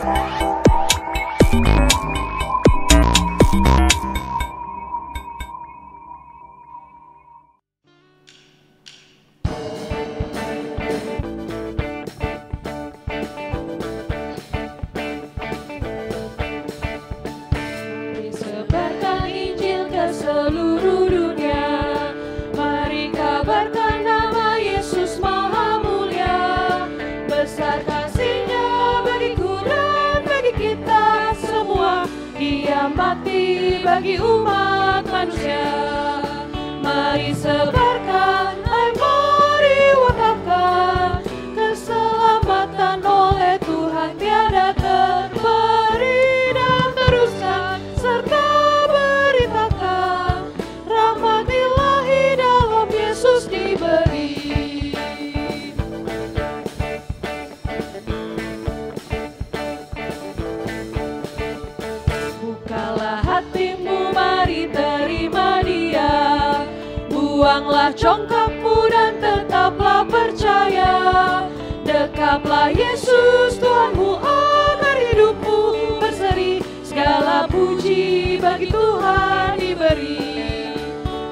Sebarkan Injil ke seluruh dunia. Mari kabarkan nama Yesus Maha Mulia. Besar kasih-Nya bagiku dan bagi kita semua. Dia mati bagi umat manusia. Mari sebarkan, mari wartakan keselamatan oleh Tuhan tiada terberi, dan teruskan serta beritakan rahmat Ilahi dalam Yesus diberi. Bukalah hatimu, mari terima Dia. Buanglah congkakmu dan tetaplah percaya. Dekaplah Yesus Tuhanmu agar hidupmu berseri. Segala puji bagi Tuhan diberi.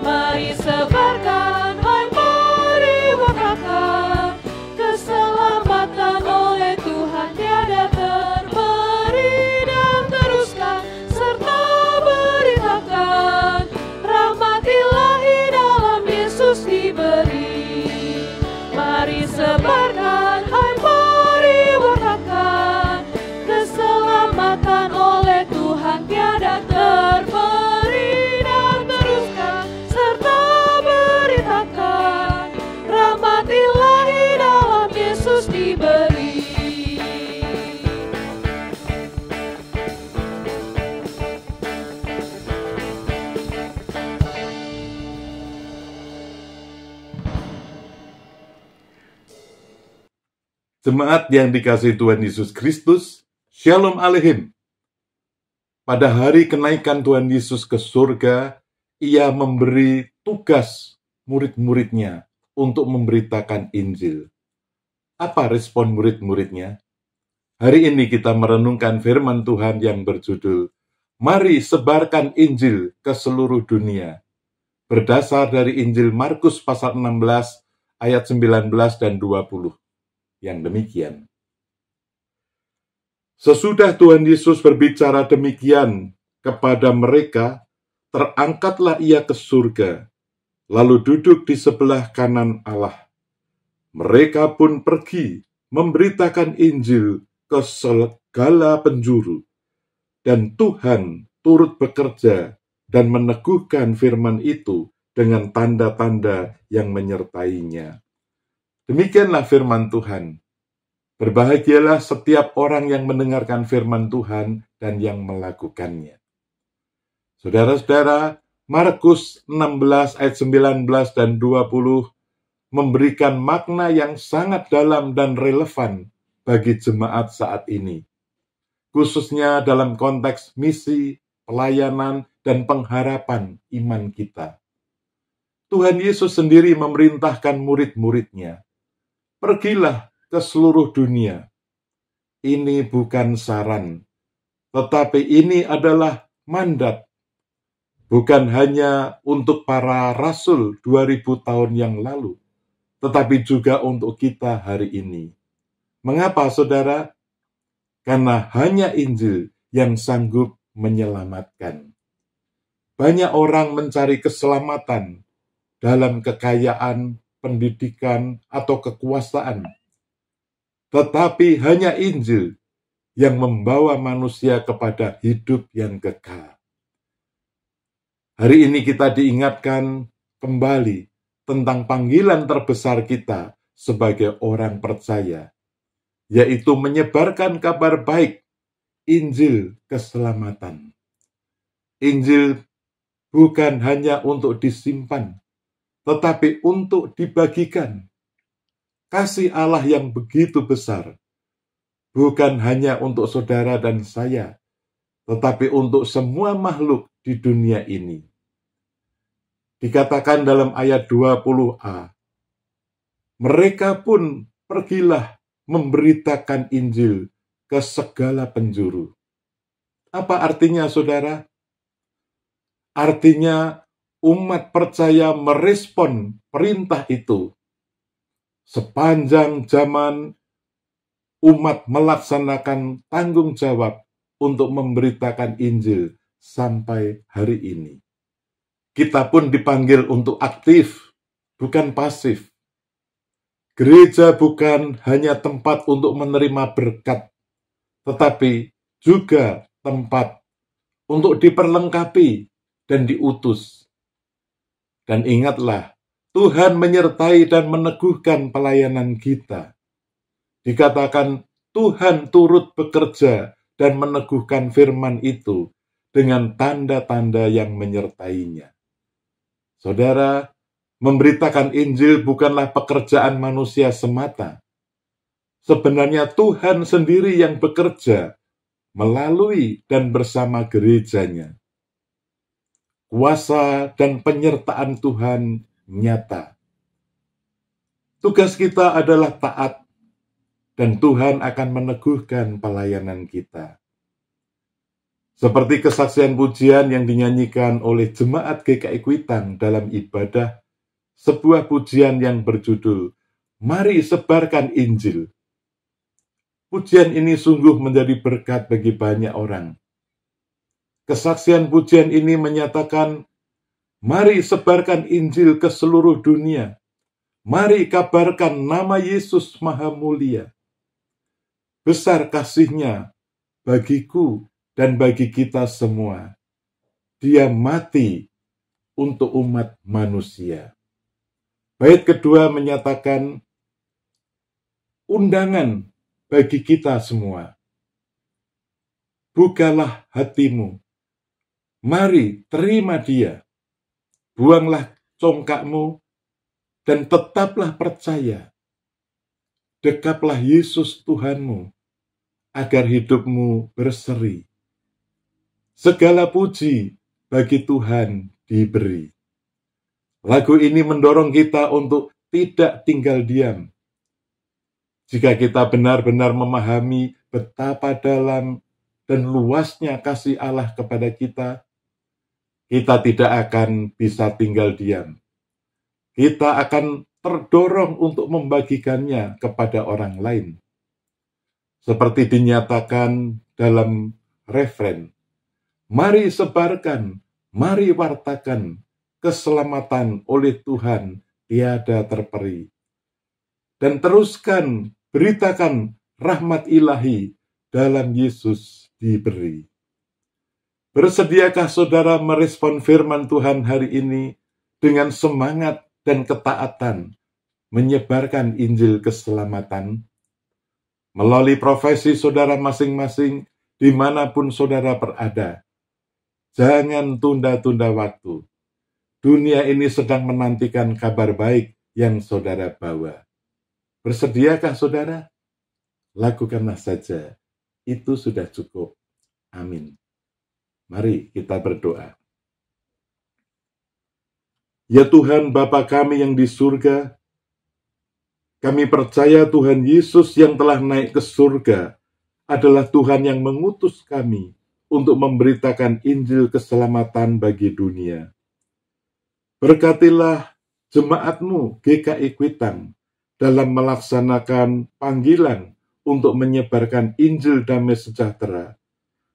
Mari sebarkan, mari wartakan keselamatan oleh Tuhan tiada terberi, dan teruskan serta beritakan rahmat Ilahi dalam Yesus diberi. Mari sebarkan, mari wartakan keselamatan oleh Tuhan tiada terberi, dan teruskan serta beritakan rahmat Ilahi dalam Yesus diberi. Jemaat yang dikasihi Tuhan Yesus Kristus, Shalom Aleichem. Pada hari kenaikan Tuhan Yesus ke surga, Ia memberi tugas murid-muridnya untuk memberitakan Injil. Apa respon murid-muridnya? Hari ini kita merenungkan firman Tuhan yang berjudul, Mari sebarkan Injil ke seluruh dunia. Berdasar dari Injil Markus pasal 16 ayat 19 dan 20. Yang demikian. Sesudah Tuhan Yesus berbicara demikian kepada mereka, terangkatlah Ia ke surga, lalu duduk di sebelah kanan Allah. Mereka pun pergi memberitakan Injil ke segala penjuru, dan Tuhan turut bekerja dan meneguhkan firman itu dengan tanda-tanda yang menyertainya. Demikianlah firman Tuhan. Berbahagialah setiap orang yang mendengarkan firman Tuhan dan yang melakukannya. Saudara-saudara, Markus 16 ayat 19 dan 20 memberikan makna yang sangat dalam dan relevan bagi jemaat saat ini. Khususnya dalam konteks misi, pelayanan, dan pengharapan iman kita. Tuhan Yesus sendiri memerintahkan murid-muridnya, pergilah ke seluruh dunia. Ini bukan saran, tetapi ini adalah mandat. Bukan hanya untuk para rasul 2000 tahun yang lalu, tetapi juga untuk kita hari ini. Mengapa, saudara? Karena hanya Injil yang sanggup menyelamatkan. Banyak orang mencari keselamatan dalam kekayaan, pendidikan, atau kekuasaan. Tetapi hanya Injil yang membawa manusia kepada hidup yang kekal. Hari ini kita diingatkan kembali tentang panggilan terbesar kita sebagai orang percaya, yaitu menyebarkan kabar baik, Injil keselamatan. Injil bukan hanya untuk disimpan, tetapi untuk dibagikan. Kasih Allah yang begitu besar, bukan hanya untuk saudara dan saya, tetapi untuk semua makhluk di dunia ini. Dikatakan dalam ayat 20a, mereka pun pergilah memberitakan Injil ke segala penjuru. Apa artinya, saudara? Artinya umat percaya merespon perintah itu. Sepanjang zaman umat melaksanakan tanggung jawab untuk memberitakan Injil sampai hari ini. Kita pun dipanggil untuk aktif, bukan pasif. Gereja bukan hanya tempat untuk menerima berkat, tetapi juga tempat untuk diperlengkapi dan diutus. Dan ingatlah, Tuhan menyertai dan meneguhkan pelayanan kita. Dikatakan Tuhan turut bekerja dan meneguhkan firman itu dengan tanda-tanda yang menyertainya. Saudara, memberitakan Injil bukanlah pekerjaan manusia semata. Sebenarnya Tuhan sendiri yang bekerja melalui dan bersama gerejanya. Kuasa dan penyertaan Tuhan nyata. Tugas kita adalah taat, dan Tuhan akan meneguhkan pelayanan kita. Seperti kesaksian pujian yang dinyanyikan oleh Jemaat GKI Kuitang dalam ibadah, sebuah pujian yang berjudul, "Mari Sebarkan Injil." Pujian ini sungguh menjadi berkat bagi banyak orang. Kesaksian pujian ini menyatakan, mari sebarkan Injil ke seluruh dunia. Mari kabarkan nama Yesus Maha Mulia. Besar kasih-Nya bagiku dan bagi kita semua. Dia mati untuk umat manusia. Bait kedua menyatakan undangan bagi kita semua. Bukalah hatimu. Mari terima Dia. Buanglah congkakmu dan tetaplah percaya. Dekaplah Yesus Tuhanmu agar hidupmu berseri. Segala puji bagi Tuhan diberi. Lagu ini mendorong kita untuk tidak tinggal diam. Jika kita benar-benar memahami betapa dalam dan luasnya kasih Allah kepada kita, kita tidak akan bisa tinggal diam. Kita akan terdorong untuk membagikannya kepada orang lain. Seperti dinyatakan dalam refren, mari sebarkan, mari wartakan, keselamatan oleh Tuhan tiada terperi. Dan teruskan, beritakan rahmat ilahi dalam Yesus diberi. Bersediakah saudara merespon firman Tuhan hari ini dengan semangat dan ketaatan menyebarkan Injil keselamatan? Melalui profesi saudara masing-masing dimanapun saudara berada, jangan tunda-tunda waktu. Dunia ini sedang menantikan kabar baik yang saudara bawa. Bersediakah saudara? Lakukanlah saja. Itu sudah cukup. Amin. Mari kita berdoa. Ya Tuhan Bapa kami yang di surga, kami percaya Tuhan Yesus yang telah naik ke surga adalah Tuhan yang mengutus kami untuk memberitakan Injil keselamatan bagi dunia. Berkatilah jemaat-Mu GKI Kuitang dalam melaksanakan panggilan untuk menyebarkan Injil damai sejahtera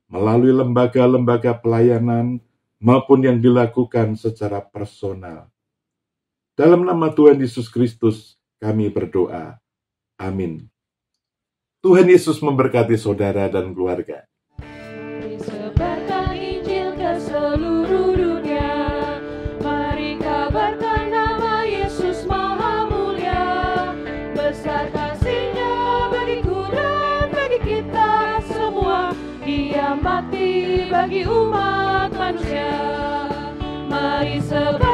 melalui lembaga-lembaga pelayanan maupun yang dilakukan secara personal. Dalam nama Tuhan Yesus Kristus kami berdoa. Amin. Tuhan Yesus memberkati saudara dan keluarga. Sebarkan Injil ke seluruh dunia. Mari kabarkan nama Yesus Maha Mulia. Besar kasih-Nya bagiku dan bagi kita semua. Dia mati bagi umat manusia. Mari sebarkan